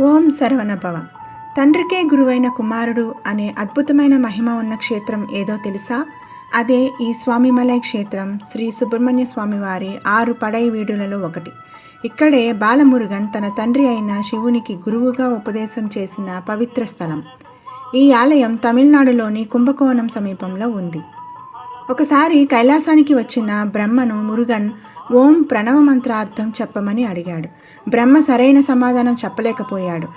ఓం శరవణభవ. తండ్రికే గురువైన కుమారుడు అనే అద్భుతమైన మహిమ ఉన్న క్షేత్రం ఏదో తెలుసా? అదే ఈ స్వామిమలై క్షేత్రం, శ్రీ సుబ్రహ్మణ్య స్వామి వారి 6 పడై వీడులలో ఒకటి. ఇక్కడే బాలమురుగన్ తన తండ్రి అయిన శివునికి గురువుగా ఉపదేశం చేసిన పవిత్ర స్థలం. ఈ ఆలయం తమిళనాడులోని కుంభకోణం సమీపంలో ఉంది. ఒకసారి కైలాసానికి వచ్చిన బ్రహ్మను మురుగన్ ఓం ప్రణవ మంత్రార్థం చెప్పమని అడిగాడు. బ్రహ్మ సరైన సమాధానం చెప్పలేకపోయాడు.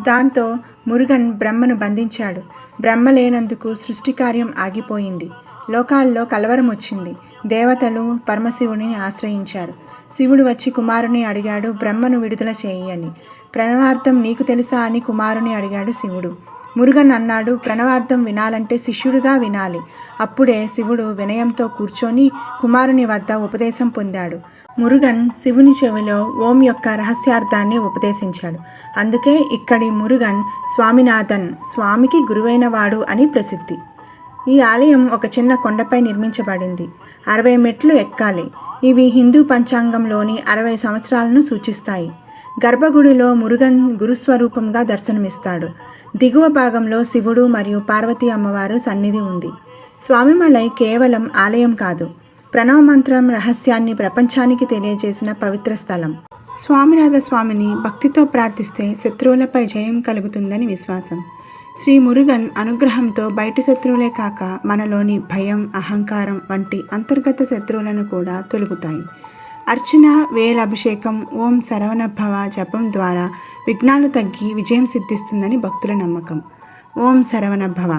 దాంతో మురుగన్ బ్రహ్మను బంధించాడు. బ్రహ్మ లేనందుకు సృష్టి కార్యం ఆగిపోయింది. లోకాల్లో కలవరం వచ్చింది. దేవతలు పరమశివుని ఆశ్రయించారు. శివుడు వచ్చి కుమారుని అడిగాడు, బ్రహ్మను విడుదల చేయి అని. ప్రణవార్థం నీకు తెలుసా అని కుమారుని అడిగాడు శివుడు. మురుగన్ అన్నాడు, ప్రణవార్థం వినాలంటే శిష్యుడిగా వినాలి. అప్పుడే శివుడు వినయంతో కూర్చొని కుమారుని వద్ద ఉపదేశం పొందాడు. మురుగన్ శివుని చెవిలో ఓం యొక్క రహస్యార్థాన్ని ఉపదేశించాడు. అందుకే ఇక్కడి మురుగన్ స్వామినాథన్, స్వామికి గురువైన వాడు అని ప్రసిద్ధి. ఈ ఆలయం ఒక చిన్న కొండపై నిర్మించబడింది. 60 మెట్లు ఎక్కాలి. ఇవి హిందూ పంచాంగంలోని 60 సంవత్సరాలను సూచిస్తాయి. గర్భగుడిలో మురుగన్ గురుస్వరూపంగా దర్శనమిస్తాడు. దిగువ భాగంలో శివుడు మరియు పార్వతీ అమ్మవారు సన్నిధి ఉంది. స్వామిమలై కేవలం ఆలయం కాదు, ప్రణవ మంత్రం రహస్యాన్ని ప్రపంచానికి తెలియజేసిన పవిత్ర స్థలం. స్వామినాథ స్వామిని భక్తితో ప్రార్థిస్తే శత్రువులపై జయం కలుగుతుందని విశ్వాసం. శ్రీ మురుగన్ అనుగ్రహంతో బయటి శత్రువులే కాక మనలోని భయం, అహంకారం వంటి అంతర్గత శత్రువులను కూడా తొలగుతాయి. అర్చన, వేల అభిషేకం, ఓం శరవణభవ జపం ద్వారా విఘ్నాలు తగ్గి విజయం సిద్ధిస్తుందని భక్తుల నమ్మకం. ఓం శరవణభవ.